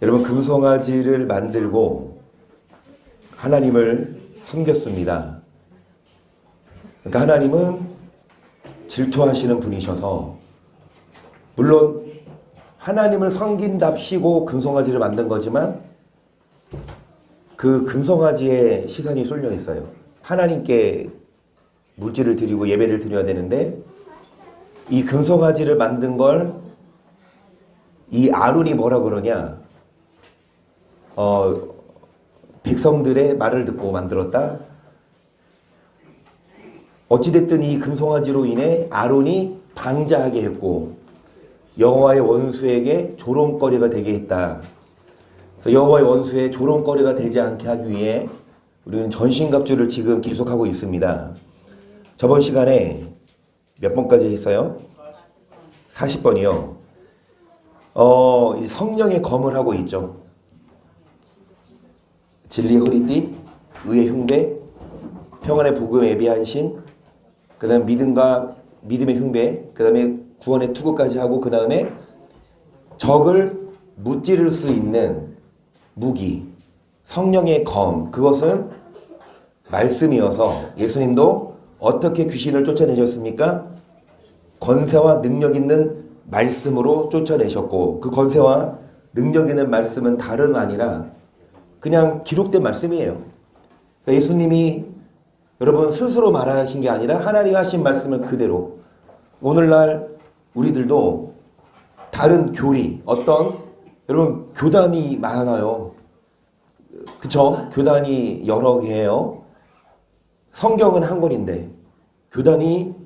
여러분, 금송아지를 만들고 하나님을 섬겼습니다. 그러니까 하나님은 질투하시는 분이셔서, 물론 하나님을 섬긴답시고 금송아지를 만든 거지만 그 금송아지의 시선이 쏠려 있어요. 하나님께 물질을 드리고 예배를 드려야 되는데, 이 금송아지를 만든 걸 이 아론이 뭐라 그러냐, 백성들의 말을 듣고 만들었다. 어찌됐든 이 금송아지로 인해 아론이 방자하게 했고 여호와의 원수에게 조롱거리가 되게 했다. 그래서 여호와의 원수의 조롱거리가 되지 않게 하기 위해 우리는 전신갑주를 지금 계속하고 있습니다. 저번 시간에 몇 번까지 했어요? 40번이요. 이 성령의 검을 하고 있죠. 진리의 허리띠, 의의 흉배, 평안의 복음에 예비한 신, 그 다음 믿음의 흉배, 그 다음에 구원의 투구까지 하고, 그 다음에 적을 무찌를 수 있는 무기, 성령의 검, 그것은 말씀이어서 예수님도 어떻게 귀신을 쫓아내셨습니까? 권세와 능력 있는 말씀으로 쫓아내셨고, 그 권세와 능력 있는 말씀은 다름 아니라 그냥 기록된 말씀이에요. 그러니까 예수님이 여러분 스스로 말하신 게 아니라 하나님 하신 말씀을 그대로, 오늘날 우리들도 다른 교리, 여러분 교단이 많아요. 그쵸? 교단이 여러 개예요. 성경은 한 권인데 교단이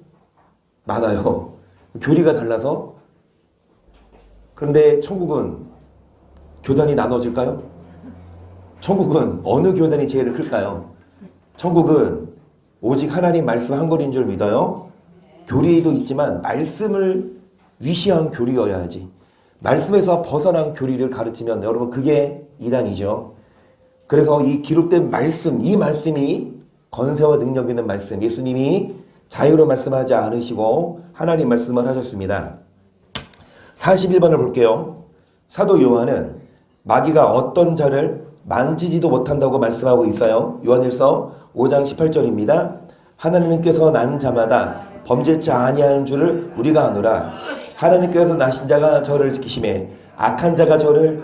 많아요. 교리가 달라서. 그런데 천국은 교단이 나눠질까요? 천국은 어느 교단이 제일 클까요? 천국은 오직 하나님 말씀 한 권인 줄 믿어요. 교리도 있지만 말씀을 위시한 교리여야지. 말씀에서 벗어난 교리를 가르치면 여러분 그게 이단이죠. 그래서 이 기록된 말씀, 이 말씀이 권세와 능력 있는 말씀, 예수님이 자유로 말씀하지 않으시고 하나님 말씀을 하셨습니다. 41번을 볼게요. 사도 요한은 마귀가 어떤 자를 만지지도 못한다고 말씀하고 있어요. 요한일서 5장 18절입니다. 하나님께서 난 자마다 범죄치 아니하는 줄을 우리가 아노라. 하나님께서 나신 자가 저를 지키심에 악한 자가 저를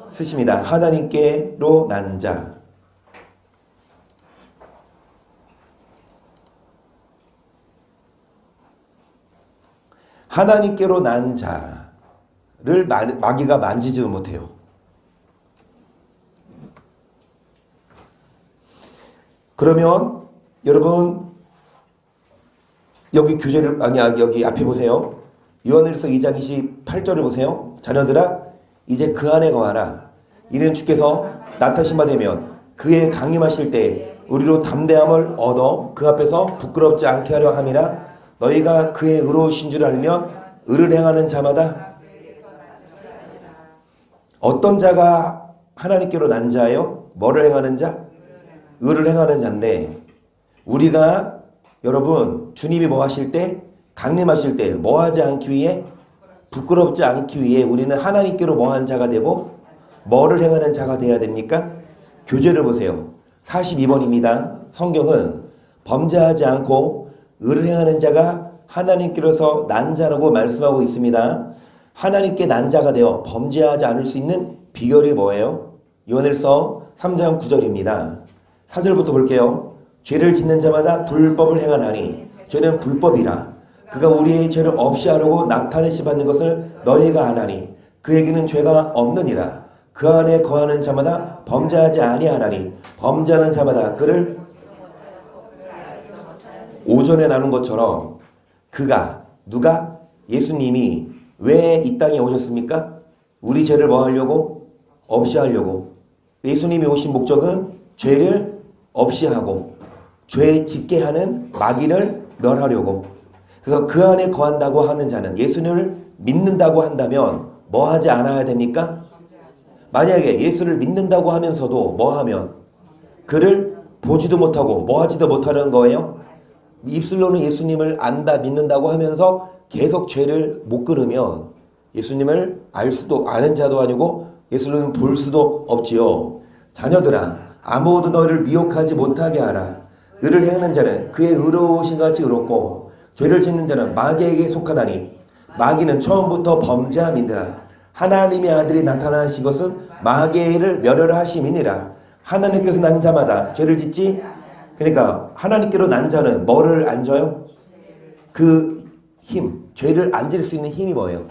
쓰십니다. 하나님께로 난 자. 하나님께로 난 자를 마귀가 만지지도 못해요. 그러면 여러분 여기 여기 앞에 보세요. 요한일서 2장 28절을 보세요. 자녀들아 이제 그 안에 거하라. 이는 주께서 나타나신 바 되면 그의 강림하실 때 우리로 담대함을 얻어 그 앞에서 부끄럽지 않게 하려 함이라. 너희가 그의 의로우신 줄 알면 의를 행하는 자마다. 어떤 자가 하나님께로 난 자예요? 뭐를 행하는 자? 의를 행하는 자인데, 우리가 여러분 주님이 뭐 하실 때? 강림하실 때 뭐 하지 않기 위해? 부끄럽지 않기 위해 우리는 하나님께로 뭐 한 자가 되고 뭐를 행하는 자가 되어야 됩니까? 교재를 보세요. 42번입니다. 성경은 범죄하지 않고 의를 행하는 자가 하나님께로서 난 자라고 말씀하고 있습니다. 하나님께 난 자가 되어 범죄하지 않을 수 있는 비결이 뭐예요? 요한일서 3장 9절입니다. 4절부터 볼게요. 죄를 짓는 자마다 불법을 행하나니 죄는 불법이라. 그가 우리의 죄를 없이 하려고 나타내시 받는 것을 너희가 아나니 그에게는 죄가 없느니라. 그 안에 거하는 자마다 범죄하지 아니하나니 범죄하는 자마다 그를 오전에 나눈 것처럼 누가? 예수님이 왜 이 땅에 오셨습니까? 우리 죄를 뭐 하려고? 없이 하려고. 예수님이 오신 목적은 죄를 없이 하고 죄 짓게 하는 마귀를 멸하려고. 그래서 그 안에 거한다고 하는 자는, 예수님을 믿는다고 한다면 뭐 하지 않아야 됩니까? 만약에 예수를 믿는다고 하면서도 뭐 하면? 그를 보지도 못하고 뭐 하지도 못하는 거예요? 입술로는 예수님을 안다, 믿는다고 하면서 계속 죄를 못 끊으면 예수님을 알 수도, 아는 자도 아니고 예수는 볼 수도 없지요. 자녀들아 아무도 너희를 미혹하지 못하게 하라. 의를 행하는 자는 그의 의로우신 같이 의롭고 죄를 짓는 자는 마귀에게 속하나니 마귀는 처음부터 범죄함이니라. 하나님의 아들이 나타나신 것은 마귀를 멸하려 하심이니라. 하나님께서 난 자마다 죄를 짓지. 그러니까 하나님께로 난 자는 뭐를 안 줘요? 그 힘, 죄를 안 질 수 있는 힘이 뭐예요?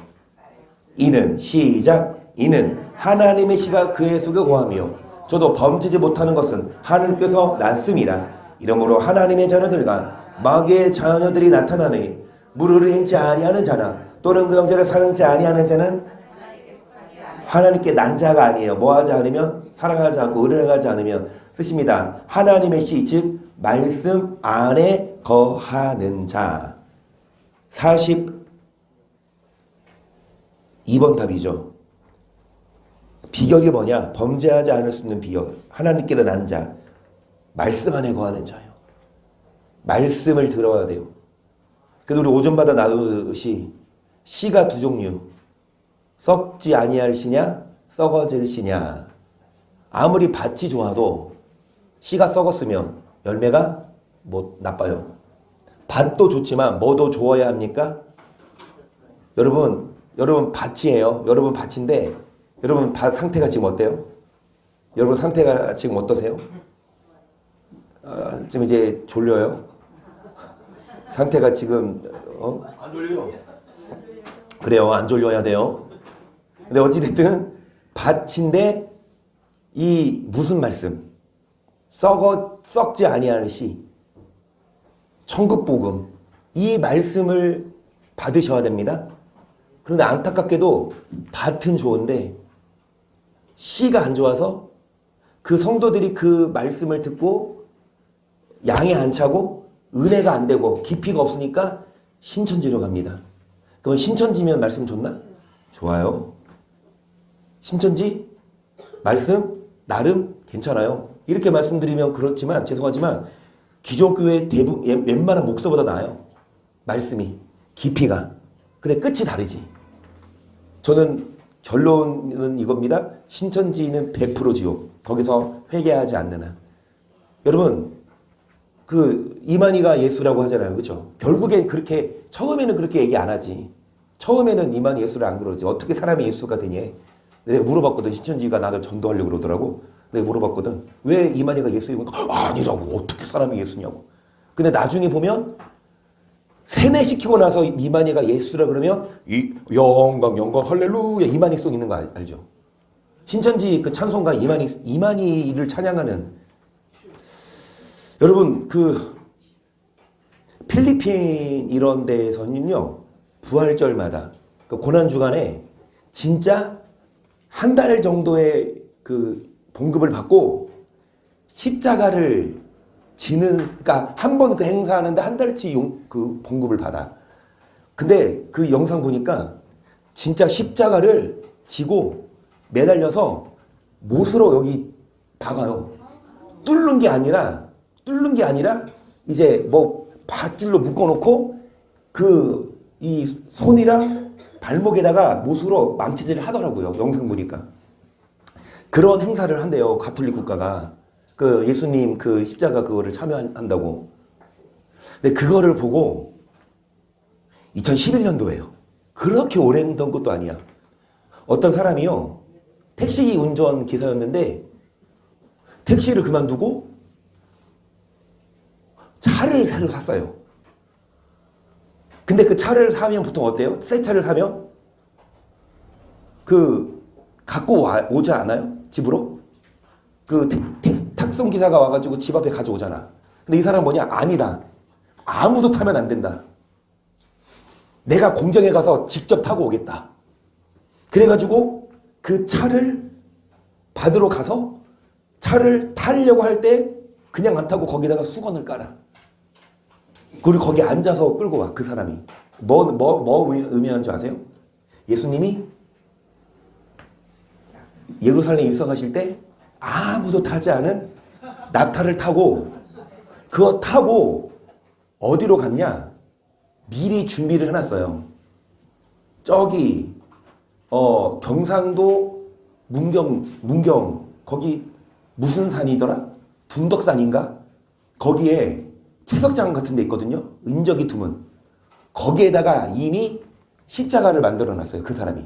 이는 시작. 이는 하나님의 씨가 그의 속에 거하며 저도 범죄지 못하는 것은 하나님께서 났음이라. 이러므로 하나님의 자녀들과 마귀의 자녀들이 나타나니 물을 행치 아니하는 자나 또는 그 형제를 사랑치 아니하는 자는 하나님께 난 자가 아니에요. 뭐 하지 않으면 사랑하지 않고 의를 하지 않으면 쓰십니다. 하나님의 씨 즉 말씀 안에 거하는 자. 42번 답이죠. 비결이 뭐냐? 범죄하지 않을 수 있는 비결. 하나님께로 난 자. 말씀 안에 거하는 자요. 말씀을 들어야 돼요. 그래서 우리 오전마다 나누듯이 씨가 두 종류. 썩지 아니할 씨냐, 썩어질 씨냐. 아무리 밭이 좋아도 씨가 썩었으면 열매가 뭐 나빠요. 밭도 좋지만 뭐도 좋아야 합니까? 여러분 밭이에요. 여러분 밭인데 여러분 밭 상태가 지금 어때요? 여러분 상태가 지금 어떠세요? 지금 이제 졸려요? 상태가 지금 안 졸려요. 그래요. 안 졸려야 돼요. 근데 어찌됐든 밭인데 이 무슨 말씀? 썩지 아니하는 시 천국복음 이 말씀을 받으셔야 됩니다. 그런데 안타깝게도 밭은 좋은데 씨가 안 좋아서 그 성도들이 그 말씀을 듣고 양이 안 차고 은혜가 안 되고 깊이가 없으니까 신천지로 갑니다. 그러면 신천지면 말씀 좋나? 좋아요. 신천지 말씀 나름 괜찮아요. 이렇게 말씀드리면 그렇지만 죄송하지만 기존교회 대부분 웬만한 목사보다 나아요. 말씀이 깊이가. 근데 끝이 다르지. 저는 결론은 이겁니다. 신천지는 100% 지옥. 거기서 회개하지 않는 한. 여러분 그 이만희가 예수라고 하잖아요. 그렇죠? 결국엔 그렇게 처음에는 그렇게 얘기 안 하지. 처음에는 이만희 예수를 안 그러지. 어떻게 사람이 예수가 되니? 내가 물어봤거든. 신천지가 나를 전도하려고 그러더라고. 내가 물어봤거든. 왜 이만희가 예수이고 아니라고. 어떻게 사람이 예수냐고. 근데 나중에 보면 세뇌시키고 나서 이만희가 예수라 그러면 이 영광 할렐루야 이만희송 있는 거 알죠? 신천지 그 찬송가 이만희를 찬양하는 여러분 그 필리핀 이런 데에서는요 부활절마다 그 고난 주간에 진짜 한 달 정도의 그 봉급을 받고 십자가를 지는 그러니까 한 번 그 행사하는데 한 달치 그 봉급을 받아. 근데 그 영상 보니까 진짜 십자가를 지고 매달려서 못으로 여기 박아요. 뚫는 게 아니라 이제 뭐 밧줄로 묶어놓고 그 이 손이랑 발목에다가 못으로 망치질을 하더라고요. 영상 보니까. 그런 행사를 한대요. 가톨릭 국가가. 그 예수님 그 십자가 그거를 참여한다고. 근데 그거를 보고 2011년도에요. 그렇게 오랜 던 것도 아니야. 어떤 사람이요. 택시 운전 기사였는데 택시를 그만두고 차를 새로 샀어요. 근데 그 차를 사면 보통 어때요? 새 차를 사면 그 갖고 오지 않아요? 집으로? 그 탁송 기사가 와가지고 집 앞에 가져오잖아. 근데 이 사람은 뭐냐? 아니다. 아무도 타면 안 된다. 내가 공장에 가서 직접 타고 오겠다. 그래가지고 그 차를 받으러 가서 차를 타려고 할 때 그냥 안 타고 거기다가 수건을 깔아. 그리고 거기 앉아서 끌고 와, 그 사람이. 뭐 의미하는 줄 아세요? 예수님이 예루살렘 입성하실 때 아무도 타지 않은 낙타를 타고 그거 타고 어디로 갔냐? 미리 준비를 해놨어요. 저기 경상도 문경 거기 무슨 산이더라? 둔덕산인가? 거기에 채석장 같은 데 있거든요. 인적이 드문. 거기에다가 이미 십자가를 만들어 놨어요. 그 사람이.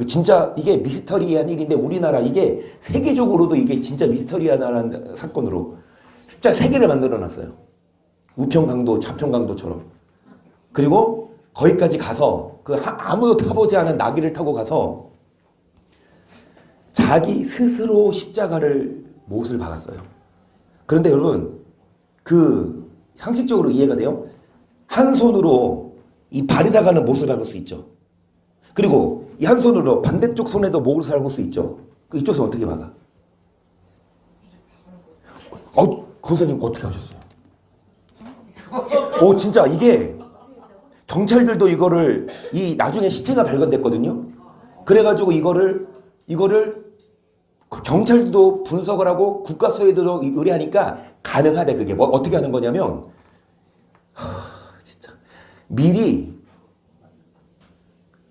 진짜 이게 미스터리한 일인데 우리나라 이게 세계적으로도 이게 진짜 미스터리한 사건으로 십자가 3개를 만들어 놨어요. 우평강도 좌평강도처럼. 그리고 거기까지 가서 아무도 타보지 않은 나귀를 타고 가서 자기 스스로 십자가를 못을 박았어요. 그런데 여러분 상식적으로 이해가 돼요? 한 손으로 이 발에다가는 못을 박을 수 있죠. 그리고 이 한 손으로 반대쪽 손에도 못을 박을 수 있죠. 이쪽에서 어떻게 박아? 권사님 어떻게 하셨어요? 진짜 이게 경찰들도 이거를 나중에 시체가 발견됐거든요. 그래가지고 이거를 경찰도 분석을 하고 국가수사에도 의뢰하니까 가능하대. 그게 어떻게 하는 거냐면 진짜 미리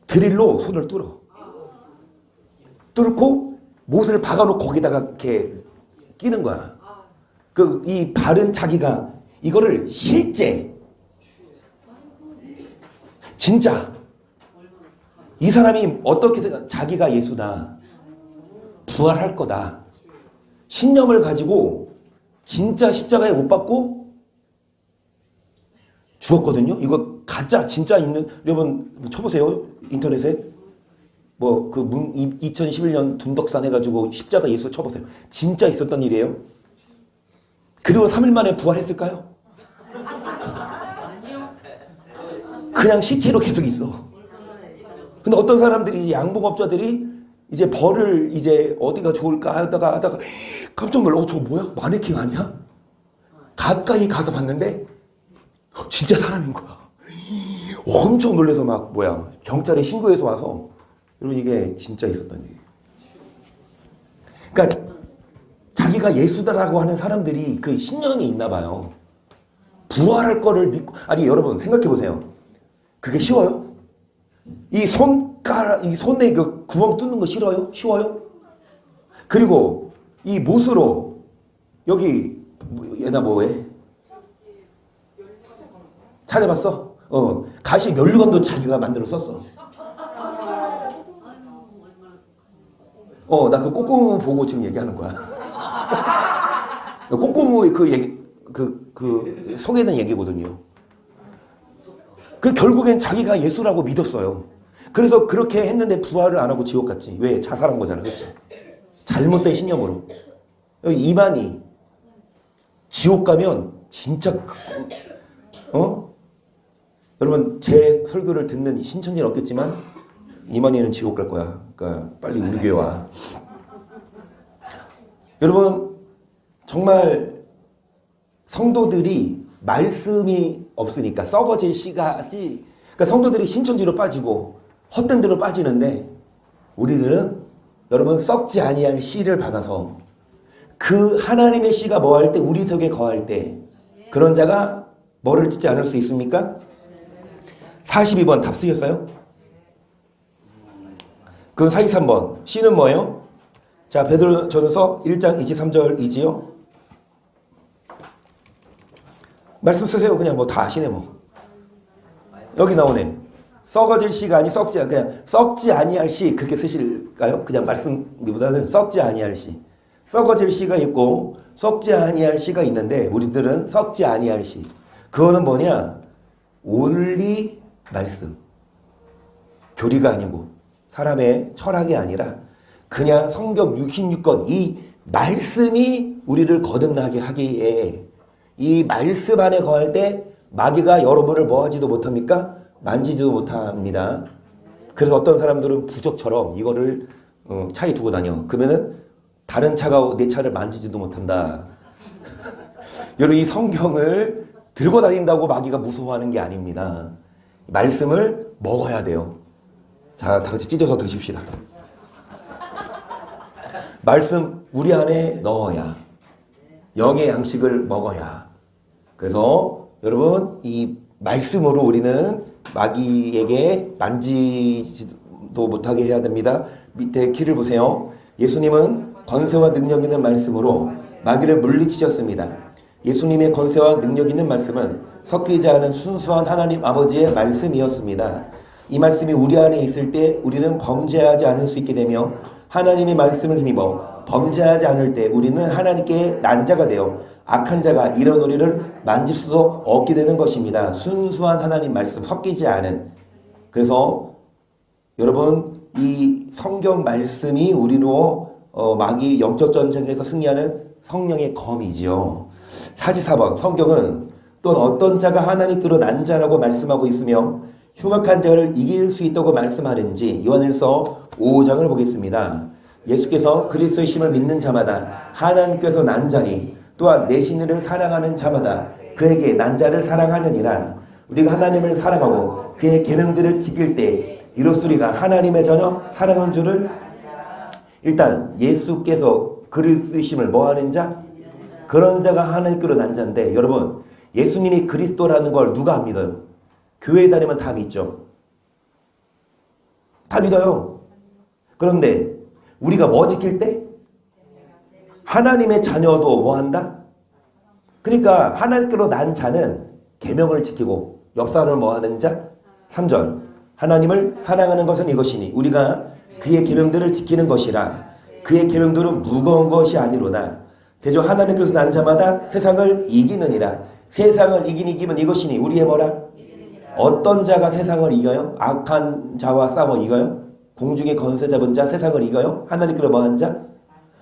드릴로 손을 뚫고 못을 박아놓고 거기다가 이렇게 끼는 거야. 이 발은 자기가 이거를 실제 진짜 이 사람이 어떻게 생각? 자기가 예수다. 부활할 거다. 신념을 가지고 진짜 십자가에 못 박고 죽었거든요. 이거 가짜 진짜 있는 여러분 쳐보세요. 인터넷에 2011년 둔덕산 해가지고 십자가 예수 쳐보세요. 진짜 있었던 일이에요. 그리고 3일 만에 부활했을까요? 그냥 시체로 계속 있어. 근데 어떤 사람들이 양봉업자들이 이제 벌을 이제 어디가 좋을까 하다가 깜짝 놀라. 저거 뭐야? 마네킹 아니야? 가까이 가서 봤는데 진짜 사람인 거야. 엄청 놀라서 경찰에 신고해서 와서 여러분 이게 진짜 있었던 일이에요. 그러니까 자기가 예수다라고 하는 사람들이 그 신념이 있나 봐요. 부활할 거를 믿고. 아니 여러분 생각해 보세요. 그게 쉬워요? 이 손에 그 구멍 뚫는 거 싫어요? 쉬워요? 그리고 이 못으로 여기 얘나 뭐해? 찾아봤어? 가시 면류관도 자기가 만들어 썼어. 나 그 꼬꼬무 보고 지금 얘기하는 거야. 꼬꼬무 소개된 얘기거든요. 결국엔 자기가 예수라고 믿었어요. 그래서 그렇게 했는데 부활을 안 하고 지옥 갔지. 왜? 자살한 거잖아. 그렇지? 잘못된 신념으로. 이만희 지옥 가면 진짜 여러분 제 설교를 듣는 신천지는 없겠지만 이만희는 지옥 갈 거야. 그러니까 빨리 우리 교회 와. 여러분 정말 성도들이 말씀이 없으니까 썩어질 씨가지. 그러니까 성도들이 신천지로 빠지고 헛된 데로 빠지는데 우리들은 여러분 썩지 아니할 씨를 받아서 그 하나님의 씨가 뭐할 때 우리 속에 거할 때 그런 자가 뭐를 짓지 않을 수 있습니까? 42번 답 쓰셨어요? 그 43번 C는 뭐예요? 자, 베드로전서 1장 23절이지요. 말씀 쓰세요. 그냥 다 아시네 여기 나오네. 썩어질 씨가 아니 그냥 썩지 아니할 씨 그렇게 쓰실까요? 그냥 말씀보다는 썩지 아니할 씨. 썩어질 씨가 있고 썩지 아니할 씨가 있는데 우리들은 썩지 아니할 씨. 그거는 뭐냐? 온리 말씀. 교리가 아니고 사람의 철학이 아니라 그냥 성경 66권 이 말씀이 우리를 거듭나게 하기에 이 말씀 안에 거할 때 마귀가 여러분을 뭐하지도 못합니까? 만지지도 못합니다. 그래서 어떤 사람들은 부적처럼 이거를 차에 두고 다녀. 그러면은 다른 차가 내 차를 만지지도 못한다. 여러분 이 성경을 들고 다닌다고 마귀가 무서워하는 게 아닙니다. 말씀을 먹어야 돼요. 자, 다 같이 찢어서 드십시다. 말씀 우리 안에 넣어야 영의 양식을 먹어야. 그래서 여러분 이 말씀으로 우리는 마귀에게 만지지도 못하게 해야 됩니다. 밑에 키를 보세요. 예수님은 권세와 능력 있는 말씀으로 마귀를 물리치셨습니다. 예수님의 권세와 능력 있는 말씀은 섞이지 않은 순수한 하나님 아버지의 말씀이었습니다. 이 말씀이 우리 안에 있을 때 우리는 범죄하지 않을 수 있게 되며 하나님의 말씀을 힘입어 범죄하지 않을 때 우리는 하나님께 난 자가 되어 악한 자가 이런 우리를 만질 수도 없게 되는 것입니다. 순수한 하나님 말씀 섞이지 않은. 그래서 여러분 이 성경 말씀이 우리로 마귀 영적 전쟁에서 승리하는 성령의 검이지요. 44번 성경은 또는 어떤 자가 하나님께로 난 자라고 말씀하고 있으며 흉악한 자를 이길 수 있다고 말씀하는지 요한일서 5장을 보겠습니다. 예수께서 그리스도의 심을 믿는 자마다 하나님께서 난 자니 또한 내 신을 사랑하는 자마다 그에게 난 자를 사랑하느니라. 우리가 하나님을 사랑하고 그의 계명들을 지킬 때 이로쓰리가 하나님의 전혀 사랑한 줄을. 일단 예수께서 그리스도의 심을 뭐하는 자? 그런 자가 하나님께로 난 자인데 여러분 예수님이 그리스도라는 걸 누가 안 믿어요? 교회에 다니면 다 믿죠. 다 믿어요. 그런데 우리가 뭐 지킬 때? 하나님의 자녀도 뭐 한다? 그러니까 하나님께로 난 자는 계명을 지키고 옆 사람을 뭐 하는 자? 3절 하나님을 사랑하는 것은 이것이니 우리가 그의 계명들을 지키는 것이라. 그의 계명들은 무거운 것이 아니로다. 대저 하나님께서 난 자마다 세상을 이기느니라. 세상을 이기면 이것이니 우리의 뭐라? 어떤 자가 세상을 이겨요? 악한 자와 싸워 이겨요? 공중의 권세 잡은 자 세상을 이겨요? 하나님께로 뭐하는 자?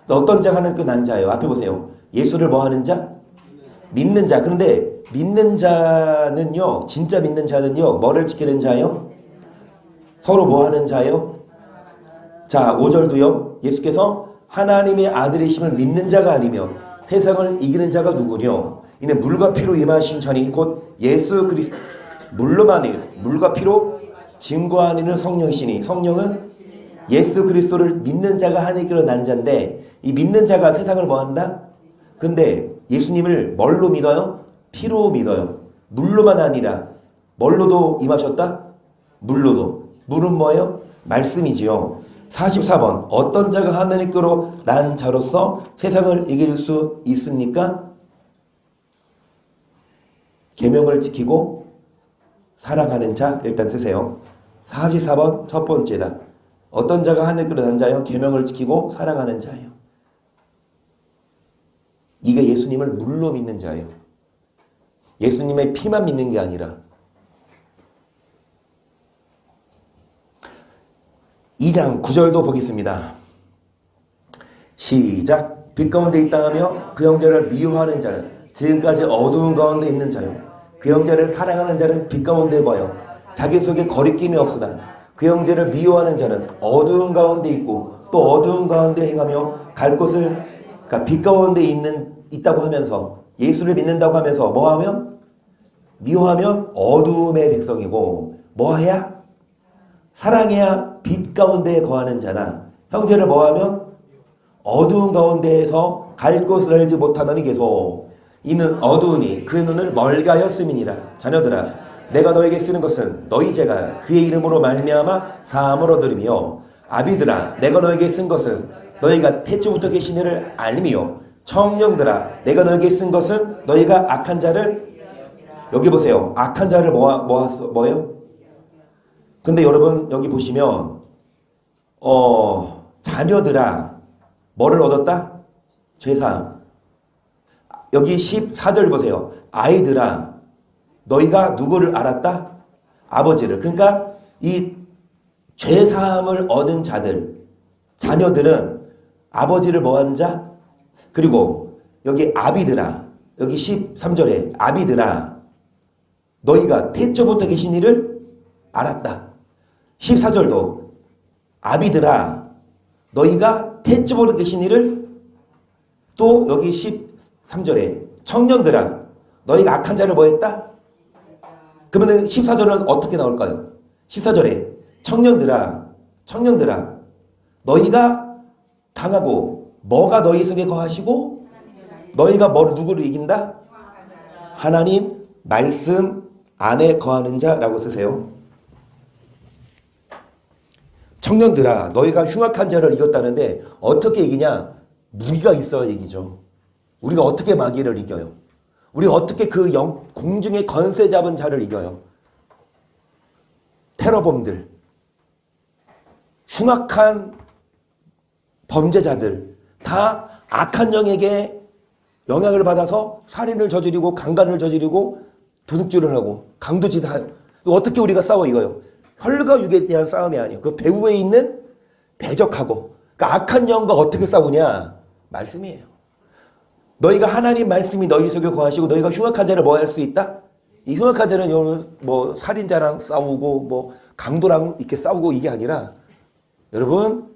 어떤 자가 하나님께로 난 자예요? 앞에 보세요. 예수를 뭐하는 자? 믿는 자. 그런데 믿는 자는요, 진짜 믿는 자는요, 뭐를 지키는 자예요? 서로 뭐하는 자예요? 자, 5절도요. 예수께서 하나님의 아들이심을 믿는 자가 아니며 세상을 이기는 자가 누구뇨? 이는 물과 피로 임하신 자니 곧 예수 그리스도. 물과 피로 증거하는 이는 성령이시니 성령은 예수 그리스도를 믿는 자가 하나님께로 난 자인데 이 믿는 자가 세상을 뭐한다? 근데 예수님을 뭘로 믿어요? 피로 믿어요. 물로만 아니라 뭘로도 임하셨다? 물로도. 물은 뭐예요? 말씀이지요. 44번 어떤 자가 하나님께로 난 자로서 세상을 이길 수 있습니까? 계명을 지키고 사랑하는 자 일단 쓰세요. 44번 첫 번째다. 어떤 자가 하나님께로 난 자요? 계명을 지키고 사랑하는 자예요. 이게 예수님을 물로 믿는 자예요. 예수님의 피만 믿는 게 아니라. 2장 9절도 보겠습니다. 시작. 빛 가운데 있다 하며 그 형제를 미워하는 자는 지금까지 어두운 가운데 있는 자요. 그 형제를 사랑하는 자는 빛 가운데 보여 자기 속에 거리낌이 없으나 그 형제를 미워하는 자는 어두운 가운데 있고 또 어두운 가운데 행하며 갈 곳을, 그러니까 빛 가운데 있다고 하면서 예수를 믿는다고 하면서 뭐하면? 미워하면 어두움의 백성이고 뭐해야? 사랑해야 빛 가운데 거하는 자나 형제를 뭐하면? 어두운 가운데에서 갈 곳을 알지 못하더니 계속 이는 어두우니 그의 눈을 멀게 하였음이니라. 자녀들아 내가 너에게 쓰는 것은 너희 죄가 그의 이름으로 말미암아 사함을 얻으리며 아비들아 내가 너에게 쓴 것은 너희가 태초부터 계신 이를 알미며 청년들아 내가 너에게 쓴 것은 너희가 악한 자를. 여기 보세요. 악한 자를 뭐예요? 근데 여러분 여기 보시면 자녀들아 뭐를 얻었다? 죄사함. 여기 14절 보세요. 아이들아 너희가 누구를 알았다? 아버지를. 그러니까 이 죄사함을 얻은 자들, 자녀들은 아버지를 뭐한 자? 그리고 여기 아비들아, 여기 13절에 아비들아 너희가 태초부터 계신 이를 알았다. 14절도 아비들아 너희가 태초부터 계신 이를. 또 여기 13절에 청년들아 너희가 악한 자를 뭐했다? 그러면 14절은 어떻게 나올까요? 14절에 청년들아 너희가 강하고 뭐가 너희 속에 거하시고 너희가 누구를 이긴다? 하나님 말씀 안에 거하는 자라고 쓰세요. 청년들아 너희가 흉악한 자를 이겼다는데 어떻게 이기냐? 무기가 있어야 이기죠. 우리가 어떻게 마귀를 이겨요? 우리가 어떻게 그 공중에 권세 잡은 자를 이겨요? 테러범들, 흉악한 범죄자들, 다 악한 영에게 영향을 받아서 살인을 저지르고 강간을 저지르고 도둑질을 하고 강도짓을 하요. 어떻게 우리가 싸워 이거요? 혈과 육에 대한 싸움이 아니에요. 그 배후에 있는 대적하고, 그러니까 악한 영과 어떻게 싸우냐? 말씀이에요. 너희가 하나님 말씀이 너희 속에 거하시고 너희가 흉악한 자를 뭐 할 수 있다? 이 흉악한 자는 뭐 살인자랑 싸우고 뭐 강도랑 이렇게 싸우고 이게 아니라 여러분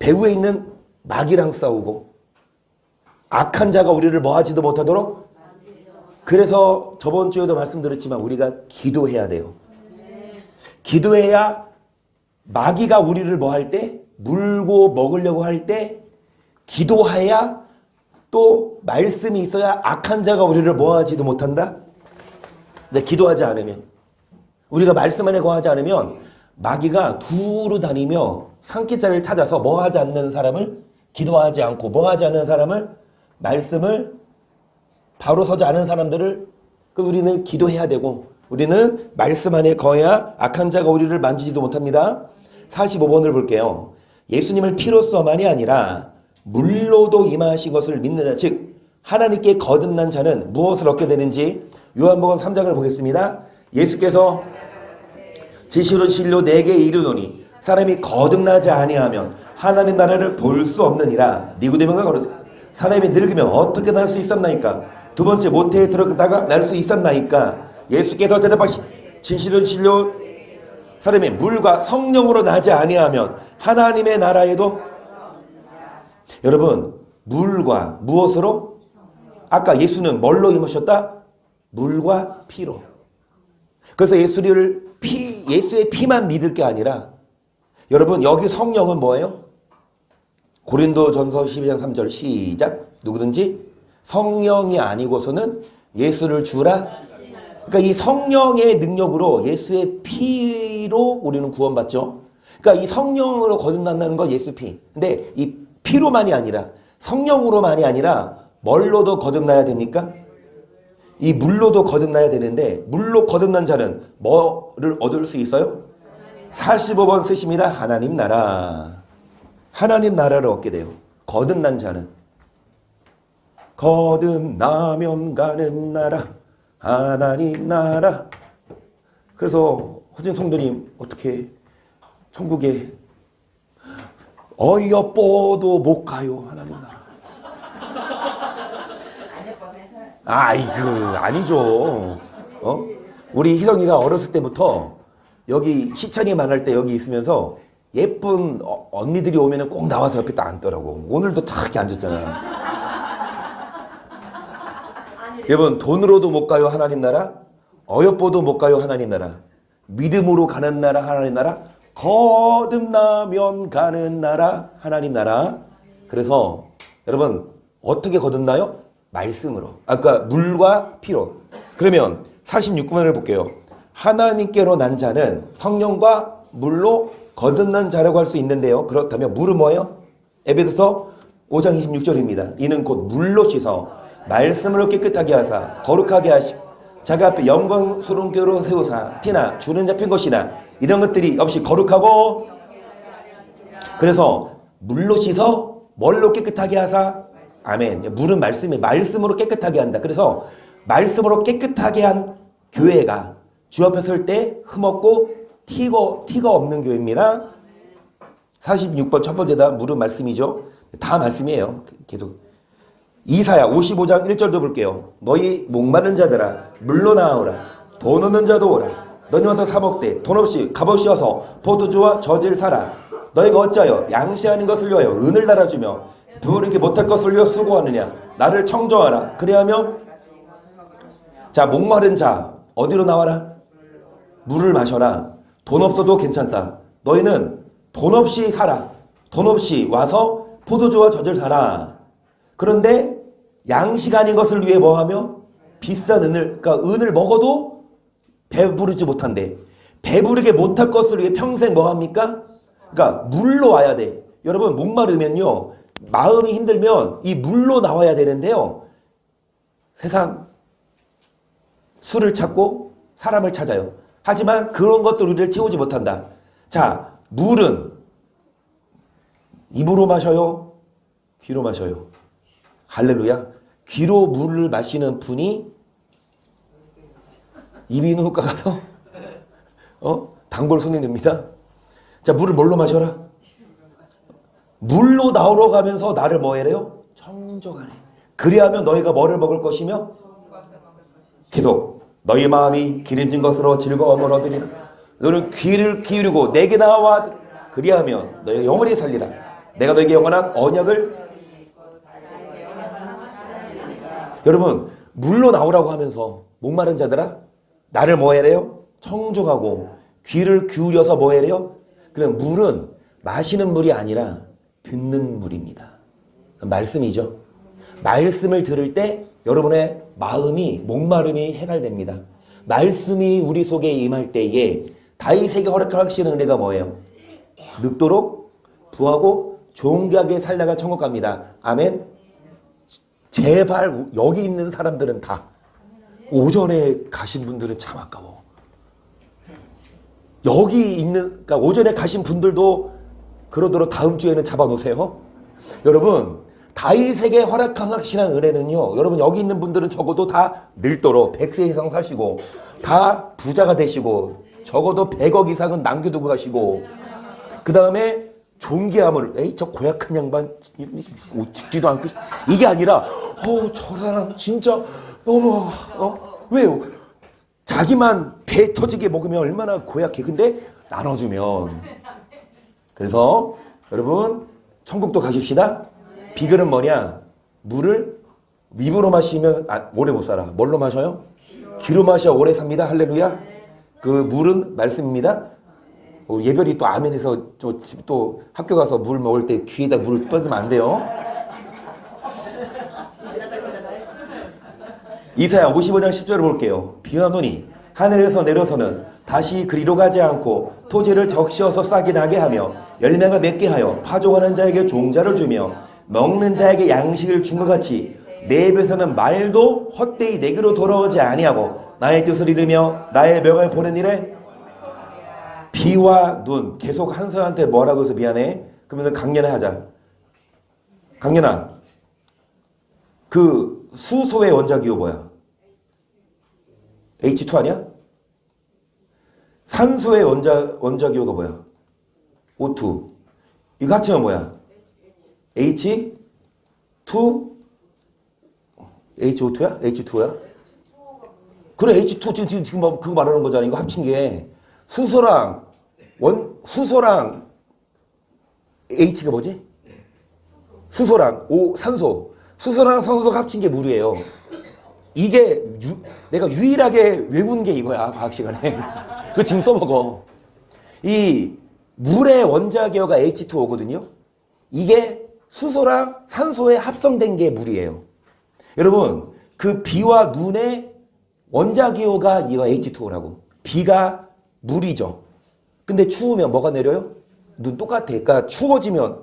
배후에 있는 마귀랑 싸우고 악한 자가 우리를 뭐 하지도 못하도록. 그래서 저번 주에도 말씀드렸지만 우리가 기도해야 돼요. 기도해야 마귀가 우리를 뭐 할 때 물고 먹으려고 할 때 기도해야 또 말씀이 있어야 악한 자가 우리를 뭐 하지도 못한다. 근데 기도하지 않으면 우리가 말씀 안에 거하지 않으면 마귀가 두루 다니며 산기자를 찾아서 뭐 하지 않는 사람을 기도하지 않고 뭐 하지 않는 사람을 말씀을 바로 서지 않은 사람들을 우리는 기도해야 되고 우리는 말씀 안에 거해야 악한 자가 우리를 만지지도 못합니다. 45번을 볼게요. 예수님을 피로서만이 아니라 물로도 임하신 것을 믿는 자, 즉 하나님께 거듭난 자는 무엇을 얻게 되는지 요한복음 3장을 보겠습니다. 예수께서 지시로 진로 내게 이르노니 사람이 거듭나지 아니하면 하나님 나라를 볼 수 없느니라. 니고데모가 가로되 사람이 늙으면 어떻게 날 수 있었나이까? 두 번째 모태에 들어갔다가 날 수 있었나이까? 예수께서 대답하시 진시로 진로 사람이 물과 성령으로 나지 아니하면 하나님의 나라에도. 여러분 물과 무엇으로? 아까 예수는 뭘로 임하셨다? 물과 피로. 그래서 예수의 피만 믿을 게 아니라 여러분 여기 성령은 뭐예요? 고린도전서 12장 3절 시작. 누구든지 성령이 아니고서는 예수를 주라. 그러니까 이 성령의 능력으로 예수의 피로 우리는 구원받죠. 그러니까 이 성령으로 거듭난다는 건 예수 피. 근데 이 피로만이 아니라 성령으로만이 아니라 뭘로도 거듭나야 됩니까? 이 물로도 거듭나야 되는데 물로 거듭난 자는 뭐를 얻을 수 있어요? 45번 쓰십니다. 하나님 나라. 하나님 나라를 얻게 돼요. 거듭난 자는. 거듭나면 가는 나라 하나님 나라. 그래서 호진 성도님 어떻게 천국에 어이없어도 못 가요. 하나님 나라. 아이고 아니죠. 우리 희성이가 어렸을 때부터 여기 희찬이 만날 때 여기 있으면서 예쁜 언니들이 오면은 꼭 나와서 옆에 딱 앉더라고. 오늘도 탁 이렇게 앉았잖아. 여러분 돈으로도 못 가요 하나님 나라. 어여뻐도 못 가요 하나님 나라. 믿음으로 가는 나라 하나님 나라. 거듭나면 가는 나라 하나님 나라. 그래서 여러분 어떻게 거듭나요? 말씀으로. 아까 물과 피로. 그러면 46번을 볼게요. 하나님께로 난 자는 성령과 물로 거듭난 자라고 할 수 있는데요. 그렇다면 물은 뭐예요? 에베소서 5장 26절입니다. 이는 곧 물로 씻어 말씀으로 깨끗하게 하사 거룩하게 하시고 자가 앞에 영광스러운 궤로 세우사 티나 주는 잡힌 것이나 이런 것들이 없이 거룩하고. 그래서 물로 씻어 뭘로 깨끗하게 하사? 아멘. 물은 말씀이 말씀으로 깨끗하게 한다. 그래서 말씀으로 깨끗하게 한 교회가 주 앞에 설 때 흠없고 티가 없는 교회입니다. 46번 첫 번째다. 물은 말씀이죠. 다 말씀이에요. 계속. 이사야 55장 1절도 볼게요. 너희 목마른 자들아 물로 나오라. 돈 없는 자도 오라. 너희 와서 사 먹되 돈 없이 값없이 와서 포도주와 젖을 사라. 너희가 어찌하여 양시하는 것을 위하여 은을 달아주며 부르게 못할 것을 위하여 수고하느냐. 나를 청정하라. 그래야며 자 목마른 자 어디로 나와라? 물을 마셔라. 돈 없어도 괜찮다. 너희는 돈 없이 살아. 돈 없이 와서 포도주와 젖을 사라. 그런데 양식 아닌 것을 위해 뭐하며? 비싼 은을, 그러니까 은을 먹어도 배부르지 못한데 배부르게 못할 것을 위해 평생 뭐합니까? 그러니까 물로 와야 돼. 여러분 목마르면요. 마음이 힘들면 이 물로 나와야 되는데요. 세상 술을 찾고 사람을 찾아요. 하지만 그런 것들 우리를 채우지 못한다. 자, 물은 입으로 마셔요? 귀로 마셔요? 할렐루야. 귀로 물을 마시는 분이 이비인후과 가서 단골 손님 됩니다. 자, 물을 뭘로 마셔라? 물로 나오러 가면서 나를 뭐 해래요? 청정하래. 그리하면 너희가 뭐를 먹을 것이며 계속 너희 마음이 기름진 것으로 즐거움을 얻으리라. 너는 귀를 기울이고 내게 나와 그리하면 너희가 영원히 살리라. 내가 너에게 영원한 언약을. 여러분 물로 나오라고 하면서 목마른 자들아 나를 뭐 해래요? 청정하고 귀를 기울여서 뭐 해래요? 그러면 물은 마시는 물이 아니라 듣는 물입니다. 말씀이죠. 말씀을 들을 때 여러분의 마음이 목마름이 해갈됩니다. 말씀이 우리 속에 임할 때에 다윗에게 허락하시는 은혜가 뭐예요? 늙도록 부하고 존귀하게 살다가 천국 갑니다. 아멘. 제발 여기 있는 사람들은 다 오전에 가신 분들은 참 아까워. 여기 있는 그러니까 오전에 가신 분들도 그러도록 다음 주에는 잡아놓으세요. 여러분 다윗에게 허락하시는 은혜는요. 여러분 여기 있는 분들은 적어도 다 늙도록 100세 이상 사시고 다 부자가 되시고 적어도 100억 이상은 남겨두고 가시고 그 다음에 존귀함을 에이 저 고약한 양반 죽지도 않고 이게 아니라 저 사람 진짜 너무 왜요? 자기만 배 터지게 먹으면 얼마나 고약해. 근데 나눠주면 그래서 여러분 천국도 가십시다. 비결은 뭐냐? 물을 입으로 마시면 오래 못 살아. 뭘로 마셔요? 귀로 마셔 오래 삽니다. 할렐루야. 그 물은 말씀입니다. 예별이 또 아멘해서 또 학교 가서 물 먹을 때 귀에다 물을 뻗으면 안 돼요. 이사야 55장 10절을 볼게요. 비가 오니 하늘에서 내려서는 다시 그리로 가지 않고 토지를 적셔서 싹이 나게 하며 열매가 맺게 하여 파종하는 자에게 종자를 주며 먹는 자에게 양식을 준 것 같이 내 입에서는 말도 헛되이 내게로 돌아오지 아니하고 나의 뜻을 이루며 나의 명을 보는 일에 비와 눈 계속 한 사람한테 뭐라고 해서 미안해? 그러면 강연을 하자. 강연아 그 수소의 원자기호 뭐야? H2 아니야? 산소의 원자기호가 뭐야? O2. 이거 합치면 뭐야? H2? HO2야? H2야? 그래 H2 지금 그거 말하는 거잖아. 이거 합친 게 수소랑 H가 뭐지? 수소랑 산소. 수소랑 산소가 합친 게 물이에요. 이게 내가 유일하게 외운 게 이거야. 과학 시간에. 그거 지금 써먹어. 이 물의 원자기호가 H2O거든요. 이게 수소랑 산소에 합성된 게 물이에요. 여러분 그 비와 눈의 원자기호가 이거 H2O라고. 비가 물이죠. 근데 추우면 뭐가 내려요? 눈 똑같아. 그러니까 추워지면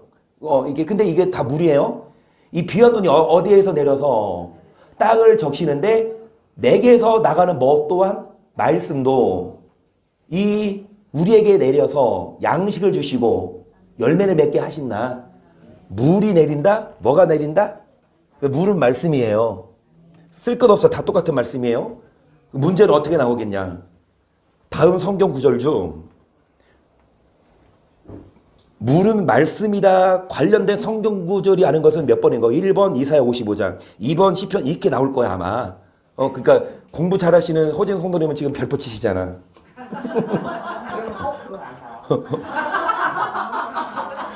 근데 이게 다 물이에요. 이 비와 눈이 어디에서 내려서 땅을 적시는데 내게서 나가는 뭐 또한 말씀도 이 우리에게 내려서 양식을 주시고 열매를 맺게 하신다. 물이 내린다? 뭐가 내린다? 물은 말씀이에요. 쓸 것 없어. 다 똑같은 말씀이에요. 문제는 어떻게 나오겠냐? 다음 성경 구절 중 물은 말씀이다 관련된 성경 구절이 아는 것은 몇 번인 거? 1번 이사야 55장, 2번 시편 이렇게 나올 거야 아마. 그러니까 공부 잘하시는 호진 성도님은 지금 별표 치시잖아.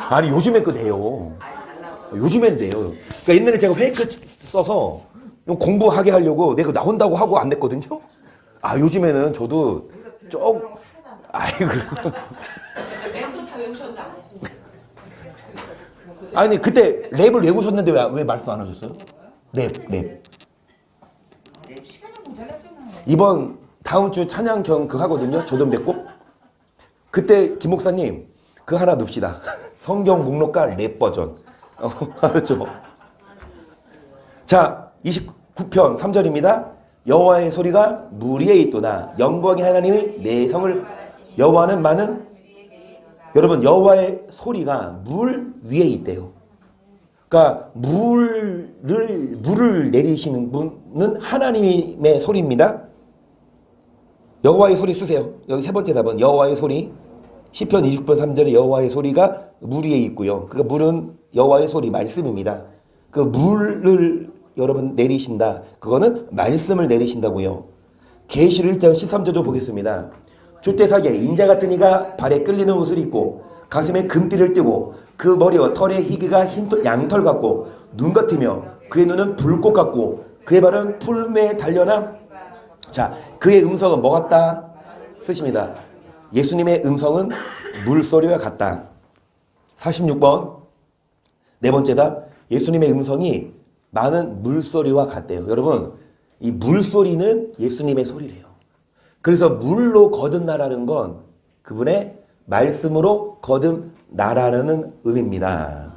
아니 요즘엔 그 돼요. 요즘엔 돼요. 그러니까 옛날에 제가 페이크 써서 공부하게 하려고 내가 나온다고 하고 안 냈거든요. 아 요즘에는 저도 아이고. 아니 그때 랩을 외우셨는데 왜 말씀 안 하셨어요? 랩. 이번 다음 주 찬양 그 하거든요. 저도 뵙고. 그때 김 목사님 그 하나 놉시다. 성경 목록과 랩 버전. 알았죠? 자, 29편 3절입니다. 여호와의 소리가 물 위에 있도다. 영광의 하나님이 내 성을 여호와는 많은 여러분 여호와의 소리가 물 위에 있대요. 그러니까 물을 내리시는 분은 하나님의 소리입니다. 여호와의 소리 쓰세요. 여기 세 번째 답은 여호와의 소리. 시편 29편 3절에 여호와의 소리가 물 위에 있고요. 그 물은 여호와의 소리 말씀입니다. 그 물을 여러분 내리신다. 그거는 말씀을 내리신다고요. 계시록 1장 13절도 보겠습니다. 족대사기에 인자 같은 이가 발에 끌리는 옷을 입고 가슴에 금띠를 띠고 그 머리와 털에 희귀가 흰 양털 같고 눈 같으며 그의 눈은 불꽃 같고 그의 발은 풀매에 달려나. 자, 그의 음성은 뭐 같다? 쓰십니다. 예수님의 음성은 물소리와 같다. 46번 네 번째다. 예수님의 음성이 많은 물소리와 같대요. 여러분, 이 물소리는 예수님의 소리래요. 그래서 물로 거듭나라는 건 그분의 말씀으로 거듭나라는 의미입니다.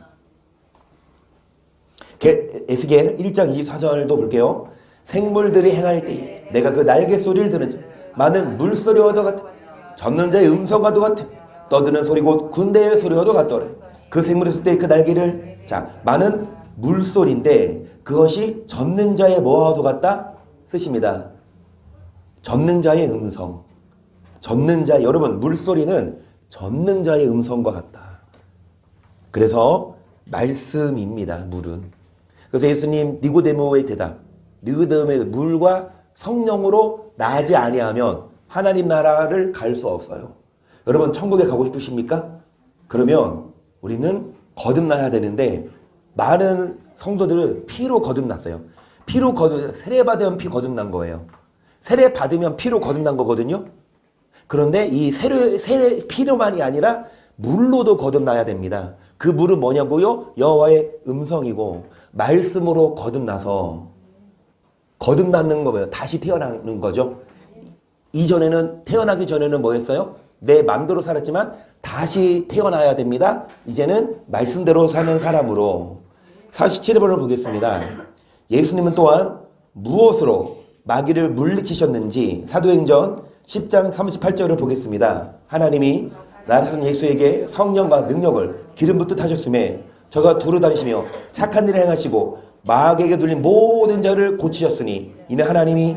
에스겔 1장 24절도 볼게요. 생물들이 행할 때에 내가 그 날개 소리를 들으니 많은 물소리와도 같아. 젓는 자의 음성과도 같아. 떠드는 소리 곧 군대의 소리와도 같더래. 그 생물이 쓸 때 그 날개를 많은 물소리인데 그것이 젓는 자의 뭐와도 같다? 쓰십니다. 젓는 자의 음성. 젓는 자, 여러분 물소리는 젓는 자의 음성과 같다. 그래서 말씀입니다. 물은. 그래서 예수님 니고데모의 대답. 니고데모의 물과 성령으로 나지 아니하면 하나님 나라를 갈 수 없어요. 여러분 천국에 가고 싶으십니까? 그러면 우리는 거듭나야 되는데 많은 성도들은 피로 거듭났어요. 세례 받으면 피 거듭난 거예요. 세례 받으면 피로 거듭난 거거든요. 그런데 이 세례 피로만이 아니라 물로도 거듭나야 됩니다. 그 물은 뭐냐고요? 여호와의 음성이고 말씀으로 거듭나서 거듭나는 거예요. 다시 태어나는 거죠. 이전에는 태어나기 전에는 뭐였어요? 내 맘대로 살았지만 다시 태어나야 됩니다. 이제는 말씀대로 사는 사람으로. 47번을 보겠습니다. 예수님은 또한 무엇으로 마귀를 물리치셨는지 사도행전 10장 38절을 보겠습니다. 하나님이 나라는 예수에게 성령과 능력을 기름 붓듯 하셨음에 저가 두루 다니시며 착한 일을 행하시고 마귀에게 눌린 모든 자를 고치셨으니 이는 하나님이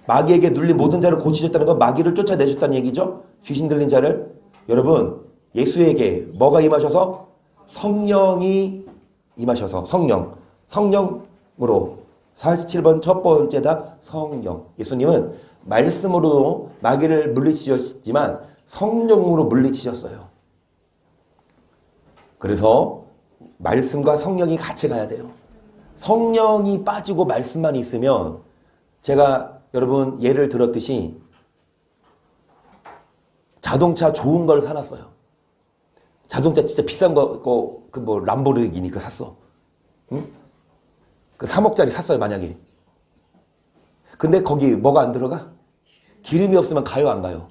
마귀에게 눌린 모든 자를 고치셨다는 건 마귀를 쫓아내셨다는 얘기죠. 귀신 들린 자를. 여러분 예수에게 뭐가 임하셔서? 성령이 임하셔서 성령으로 47번 첫 번째 답 성령. 예수님은 말씀으로 마귀를 물리치셨지만 성령으로 물리치셨어요. 그래서 말씀과 성령이 같이 가야 돼요. 성령이 빠지고 말씀만 있으면 제가 여러분 예를 들었듯이 자동차 좋은 걸 사놨어요. 자동차 진짜 비싼 거 그 뭐 람보르기니 그거 샀어. 응? 그 3억짜리 샀어요 만약에. 근데 거기 뭐가 안 들어가? 기름이 없으면 가요 안 가요?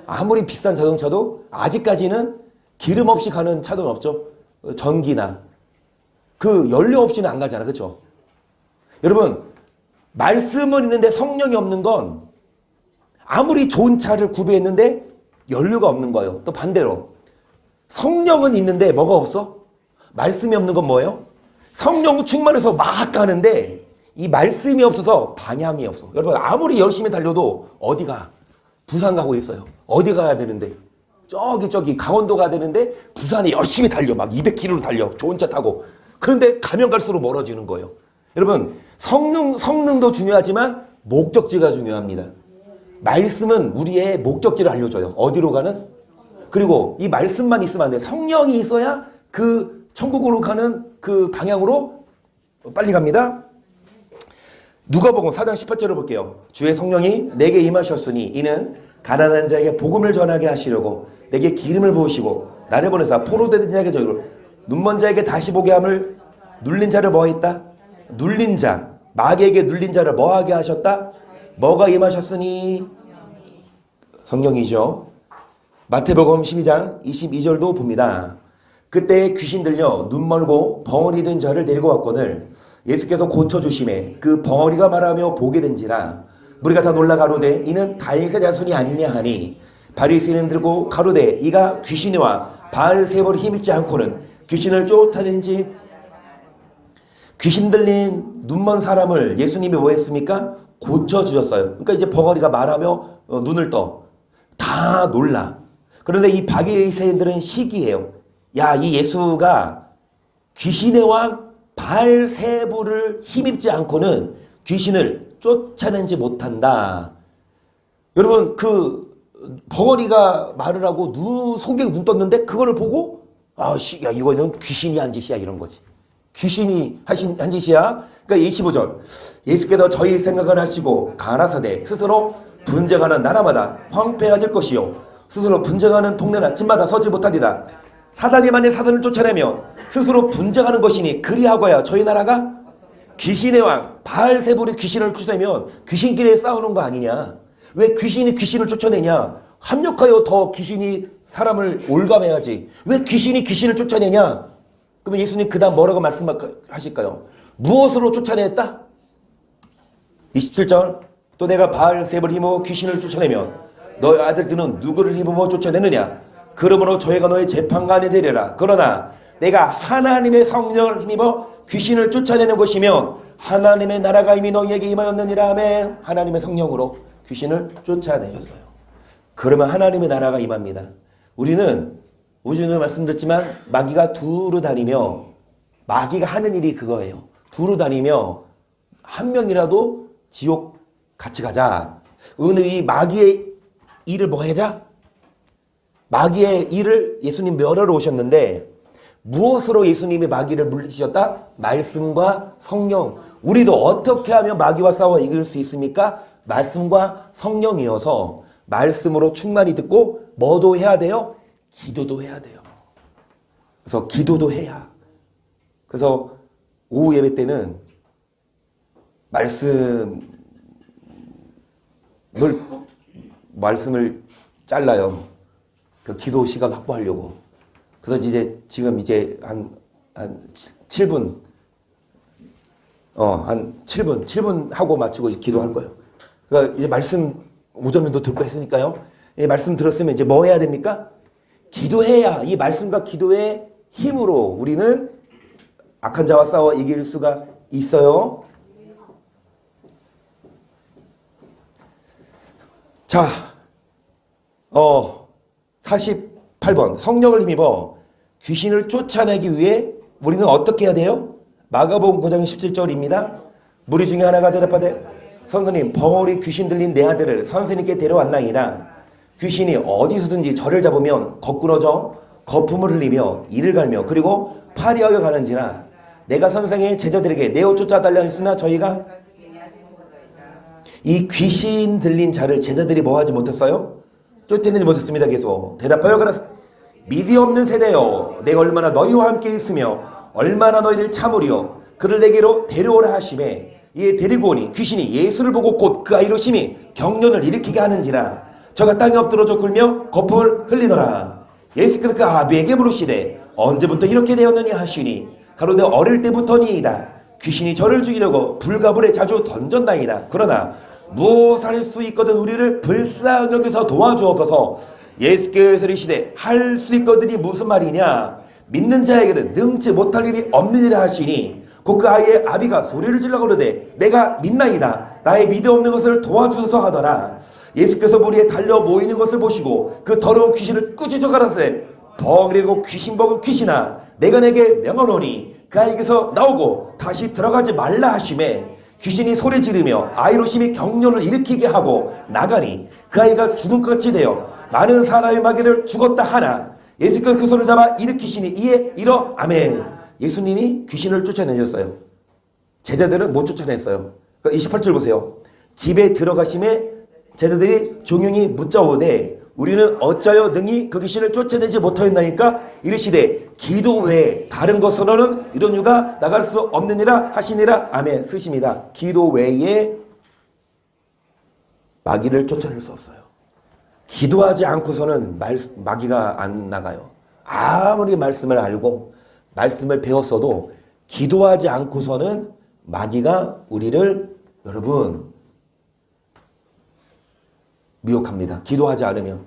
아무리 비싼 자동차도 아직까지는 기름 없이 가는 차도 없죠. 전기나 그 연료 없이는 안 가잖아. 그렇죠? 여러분 말씀은 있는데 성령이 없는 건 아무리 좋은 차를 구비했는데 연료가 없는 거예요. 또 반대로 성령은 있는데 뭐가 없어? 말씀이 없는 건 뭐예요? 성령 충만해서 막 가는데 이 말씀이 없어서 방향이 없어. 여러분 아무리 열심히 달려도 어디가? 부산 가고 있어요. 어디 가야 되는데? 저기 강원도 가야 되는데 부산에 열심히 달려. 막 200km로 달려. 좋은 차 타고. 그런데 가면 갈수록 멀어지는 거예요. 여러분 성능도 중요하지만 목적지가 중요합니다. 말씀은 우리의 목적지를 알려줘요. 어디로 가는? 그리고 이 말씀만 있으면 안 돼요. 성령이 있어야 그 천국으로 가는 그 방향으로 빨리 갑니다. 누가복음 4장 18절을 볼게요. 주의 성령이 내게 임하셨으니 이는 가난한 자에게 복음을 전하게 하시려고 내게 기름을 부으시고 나를 보내사 포로된 자에게 저희를 눈먼 자에게 다시 보게 함을 눌린 자를 뭐했다? 눌린 자 마귀에게 눌린 자를 뭐하게 하셨다? 뭐가 임하셨으니? 성령이죠. 마태복음 12장 22절도 봅니다. 그때 귀신 들려 눈 멀고 벙어리 든 저를 데리고 왔거늘 예수께서 고쳐주심에 그 벙어리가 말하며 보게 된지라. 무리가 다 놀라 가로되 이는 다윗의 자손이 아니냐 하니 바리새인은 들고 가로되 이가 귀신이와 바알세불에 힘있지 않고는 귀신을 쫓아낸지. 귀신 들린 눈먼 사람을 예수님이 뭐 했습니까? 고쳐주셨어요. 그러니까 이제 벙어리가 말하며 눈을 떠. 다 놀라. 그런데 이 바리새인들은 시기해요. 야, 이 예수가 귀신의 왕 바알세불을 힘입지 않고는 귀신을 쫓아내지 못한다. 여러분, 그 벙어리가 말을 하고 속에 눈 떴는데 그거를 보고 야, 이거는 귀신이 한 짓이야, 이런 거지. 귀신이 한 짓이야. 그러니까 25절. 예수께서 저희 생각을 하시고 가라사대 스스로 분쟁하는 나라마다 황폐해질 것이요 스스로 분쟁하는 동네나 집마다 서지 못하리라. 사단이 만일 사단을 쫓아내면 스스로 분쟁하는 것이니 그리하고야 저희 나라가 귀신의 왕 바알세불이 귀신을 쫓아내면 귀신끼리 싸우는 거 아니냐. 왜 귀신이 귀신을 쫓아내냐. 합력하여 더 귀신이 사람을 올감해야지. 왜 귀신이 귀신을 쫓아내냐. 그러면 예수님 그 다음 뭐라고 말씀하실까요? 무엇으로 쫓아냈다? 27절. 또 내가 바알세불 힘으로 귀신을 쫓아내면 너희 아들들은 누구를 힘으로 쫓아내느냐. 그러므로 저희가 너희 재판관이 되리라. 그러나 내가 하나님의 성령을 힘입어 귀신을 쫓아내는 것이면 하나님의 나라가 이미 너희에게 임하였느니라. 아멘. 하나님의 성령으로 귀신을 쫓아내셨어요. 그러면 하나님의 나라가 임합니다. 우리는 오전에 말씀드렸지만 마귀가 두루 다니며 마귀가 하는 일이 그거예요. 두루 다니며 한 명이라도 지옥 같이 가자. 오늘 이 마귀의 일을 뭐 하자? 마귀의 일을 예수님 멸하러 오셨는데 무엇으로 예수님이 마귀를 물리치셨다? 말씀과 성령. 우리도 어떻게 하면 마귀와 싸워 이길 수 있습니까? 말씀과 성령이어서 말씀으로 충만히 듣고 뭐도 해야 돼요? 기도도 해야 돼요. 그래서 기도도 해야. 그래서 오후 예배 때는 말씀을 잘라요. 그 기도 시간 확보하려고. 그래서 지금 한 7분, 한 7분 하고 마치고 기도할 거예요. 그러니까 이제 말씀 오전에도 듣고 했으니까요. 이 말씀 들었으면 이제 뭐 해야 됩니까? 기도해야. 이 말씀과 기도의 힘으로 우리는 악한 자와 싸워 이길 수가 있어요. 자, 48번. 성령을 힘입어 귀신을 쫓아내기 위해 우리는 어떻게 해야 돼요? 마가복음 9장 17절입니다. 무리 중에 하나가 대답하되 선생님, 벙어리 귀신 들린 내 아들을 선생님께 데려왔나이다. 귀신이 어디서든지 저를 잡으면 거꾸러져 거품을 흘리며 이를 갈며 그리고 파리하여 가는지라. 내가 선생의 제자들에게 내어 쫓아달라 했으나 저희가 이 귀신 들린 자를 제자들이 뭐하지 못했어요? 쫓아내지 못했습니다. 계속 대답하여 가라. 미디 없는 세대여, 내가 얼마나 너희와 함께 있으며 얼마나 너희를 참으리요. 그를 내게로 데려오라 하심에 이에 데리고 오니 귀신이 예수를 보고 곧 그 아이로 심히 경련을 일으키게 하는지라. 저가 땅에 엎드러져 굴며 거품을 흘리더라. 예수께서 그 아비에게 물으시되 언제부터 이렇게 되었느냐 하시니 가로되 어릴 때부터니이다. 귀신이 저를 죽이려고 불가불에 자주 던졌나이다. 그러나 무엇할 수 있거든 우리를 불쌍히 여기서 도와주옵소서. 예수께서 이르시되 할 수 있거든이 무슨 말이냐. 믿는 자에게는 능치 못할 일이 없느니라 하시니 곧 그 아이의 아비가 소리를 질러 가로되 내가 믿나이다. 나의 믿음 없는 것을 도와주소서 하더라. 예수께서 무리에 달려 모이는 것을 보시고 그 더러운 귀신을 꾸짖어 가라사대 벙어리고 귀신 먹은 귀신아, 내가 내게 명하노니 그 아이에게서 나오고 다시 들어가지 말라 하심에 귀신이 소리 지르며 아이로 심히 경련을 일으키게 하고 나가니 그 아이가 죽은 것 같이 되어 많은 사람의 마귀를 죽었다 하나 예수께서 그 손을 잡아 일으키시니 이에 일어 아멘. 예수님이 귀신을 쫓아내셨어요. 제자들은 못 쫓아냈어요. 28절 보세요. 집에 들어가심에 제자들이 종용이 묻자오되 우리는 어찌하여 능히 그 귀신을 쫓아내지 못하였나이까. 이르시되 기도 외에 다른 것으로는 이런 유가 나갈 수 없느니라 하시니라. 아멘. 쓰십니다. 기도 외에 마귀를 쫓아낼 수 없어요. 기도하지 않고서는 마귀가 안 나가요. 아무리 말씀을 알고 말씀을 배웠어도 기도하지 않고서는 마귀가 우리를 여러분 미혹합니다. 기도하지 않으면.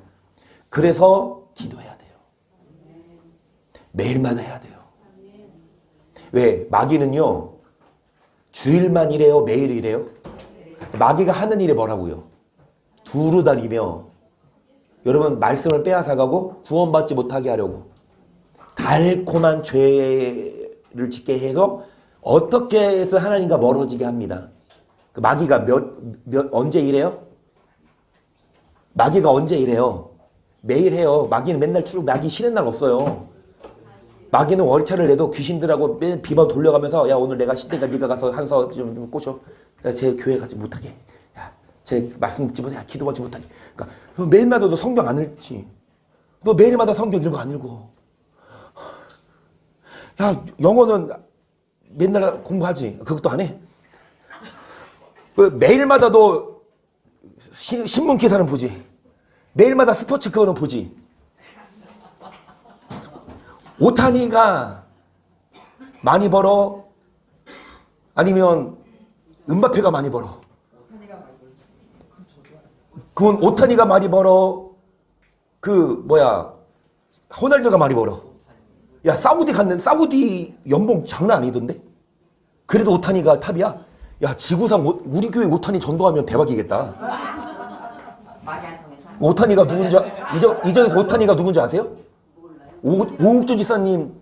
그래서 기도해야 돼요. 매일마다 해야 돼요. 왜? 마귀는요 주일만 이래요? 매일 이래요? 마귀가 하는 일이 뭐라고요? 두루 다니며 여러분 말씀을 빼앗아가고 구원받지 못하게 하려고 달콤한 죄를 짓게 해서 어떻게 해서 하나님과 멀어지게 합니다. 그 마귀가 언제 이래요? 마귀가 언제 이래요? 매일 해요. 마귀는 맨날 마귀 쉬는 날 없어요. 마귀는 월차를 내도 귀신들하고 맨 비번 돌려가면서 야 오늘 내가 쉴 테니까 네가 가서 한서 좀 꼬셔. 야, 제 교회 가지 못하게. 야, 제 말씀 듣지 못해. 야, 기도하지 못하게. 그러니까 매일마다 너 성경 안 읽지. 너 매일마다 성경 읽어 안 읽어. 야 영어는 맨날 공부하지. 그것도 안 해. 매일마다 너 신문 기사는 보지. 매일마다 스포츠 그거는 보지. 오타니가 많이 벌어? 아니면 은바페가 많이 벌어? 그건 오타니가 많이 벌어? 호날두가 많이 벌어? 야 사우디 갔는데 사우디 연봉 장난 아니던데? 그래도 오타니가 탑이야? 야 지구상 우리 교회 오타니 전도하면 대박이겠다. 오타니가 누군지 이정에서 오타니가 누군지 아세요? 오욱조 지사님.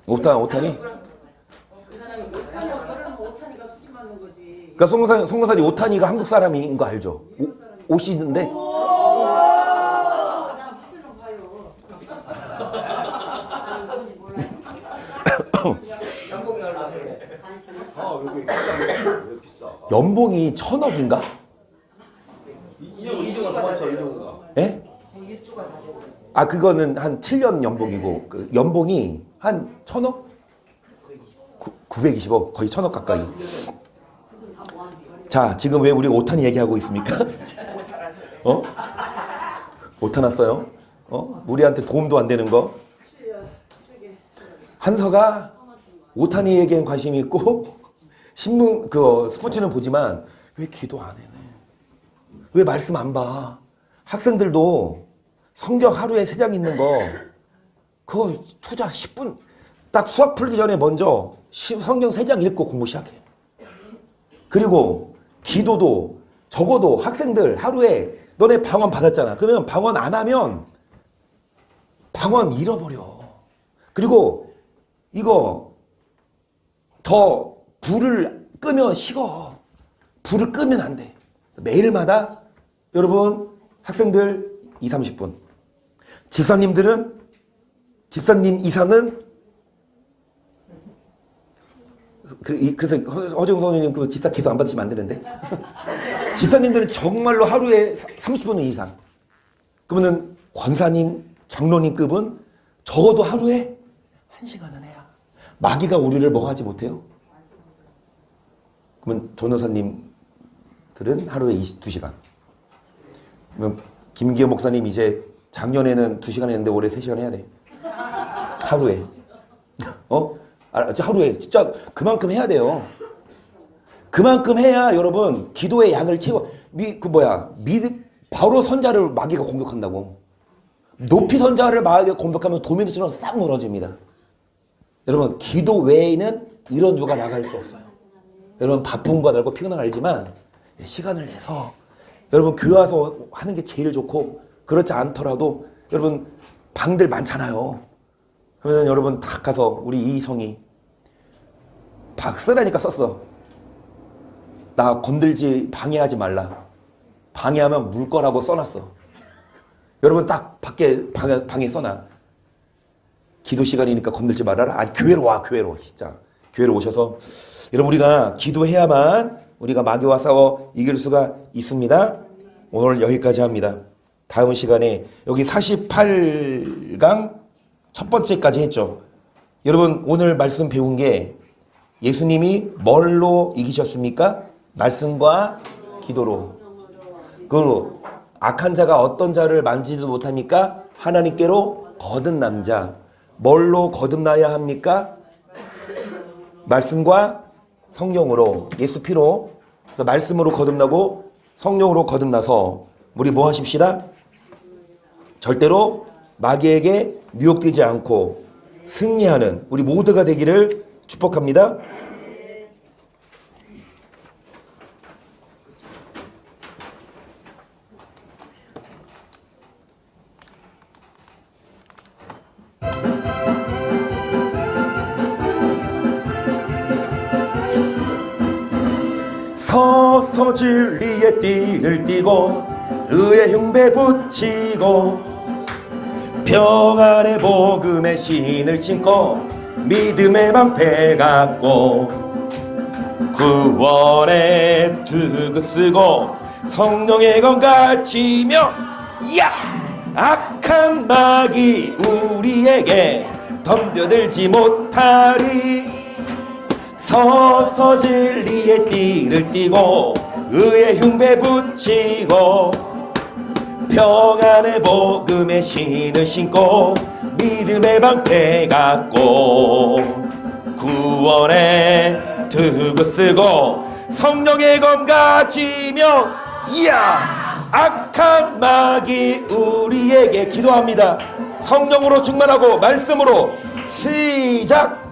오타니? 그러니까 송건산이 오타니가 한국 사람인 거 알죠? 오시는데 연봉이 1,000억인가? 예? 아 그거는 한 7년 연봉이고 그 연봉이 한 1,000억? 920억 거의 1,000억 가까이. 자 지금 왜 우리 오타니 얘기하고 있습니까? 오타 났어요? 우리한테 도움도 안 되는 거? 한서가 오타니에겐 관심이 있고 신문 스포츠는 보지만 왜 기도 안 해? 왜 말씀 안 봐? 학생들도 성경 하루에 3장 읽는 거 그거 투자 10분 딱 수학 풀기 전에 먼저 성경 3장 읽고 공부 시작해. 그리고 기도도 적어도 학생들 하루에 너네 방언 받았잖아. 그러면 방언 안 하면 방언 잃어버려. 그리고 이거 더 불을 끄면 식어. 불을 끄면 안 돼. 매일마다 여러분 학생들 20-30분. 집사님 이상은 그래서 허정 선생님 그 집사 계속 안 받으시면 안 되는데. 집사님들은 정말로 하루에 30분 이상. 그러면은 권사님, 장로님급은 적어도 하루에 1시간은 해야. 마귀가 우리를 뭐 하지 못해요? 그러면 전도사님들은 하루에 2시간. 그러면 김기호 목사님 이제 작년에는 2시간 했는데 올해 3시간 해야 돼. 하루에. 하루에 진짜 그만큼 해야 돼요. 그만큼 해야 여러분 기도의 양을 채워. 바로 선자를 마귀가 공격한다고. 높이 선자를 마귀가 공격하면 도미노처럼 싹 무너집니다. 여러분 기도 외에는 이런 유가 나갈 수 없어요. 여러분 바쁜 건 알고 피곤한 거 알지만 시간을 내서 여러분 교회 와서 하는 게 제일 좋고 그렇지 않더라도 여러분 방들 많잖아요. 그러면 여러분 딱 가서 우리 이성이 박스라니까 썼어. 나 건들지 방해하지 말라. 방해하면 물 거라고 써놨어. 여러분 딱 밖에 방에 써놔. 기도 시간이니까 건들지 말아라. 아니 교회로 와. 교회로 진짜 교회로 오셔서 여러분 우리가 기도해야만 우리가 마귀와 싸워 이길 수가 있습니다. 오늘 여기까지 합니다. 다음 시간에 여기 48강 첫 번째까지 했죠. 여러분 오늘 말씀 배운 게 예수님이 뭘로 이기셨습니까? 말씀과 기도로. 그 악한 자가 어떤 자를 만지지도 못합니까? 하나님께로 거듭난 자. 뭘로 거듭나야 합니까? 말씀과 성령으로, 예수 피로. 그래서 말씀으로 거듭나고 성령으로 거듭나서 우리 뭐 하십시다? 절대로 마귀에게 미혹되지 않고 승리하는 우리 모두가 되기를 축복합니다. 서서 진리의 띠를 띠고 의의 흉배 붙이고 평안의 복음의 신을 신고 믿음의 방패 갖고 구원의 투구 쓰고 성령의 검 가지며 야! 악한 마귀 우리에게 덤벼들지 못하리. 서서 진리의 띠를 띠고 의의 흉배 붙이고 평안의 복음의 신을 신고 믿음의 방패 갖고 구원의 투구 쓰고 성령의 검 가지며 이야 악한 마귀 우리에게 기도합니다. 성령으로 충만하고 말씀으로 시작.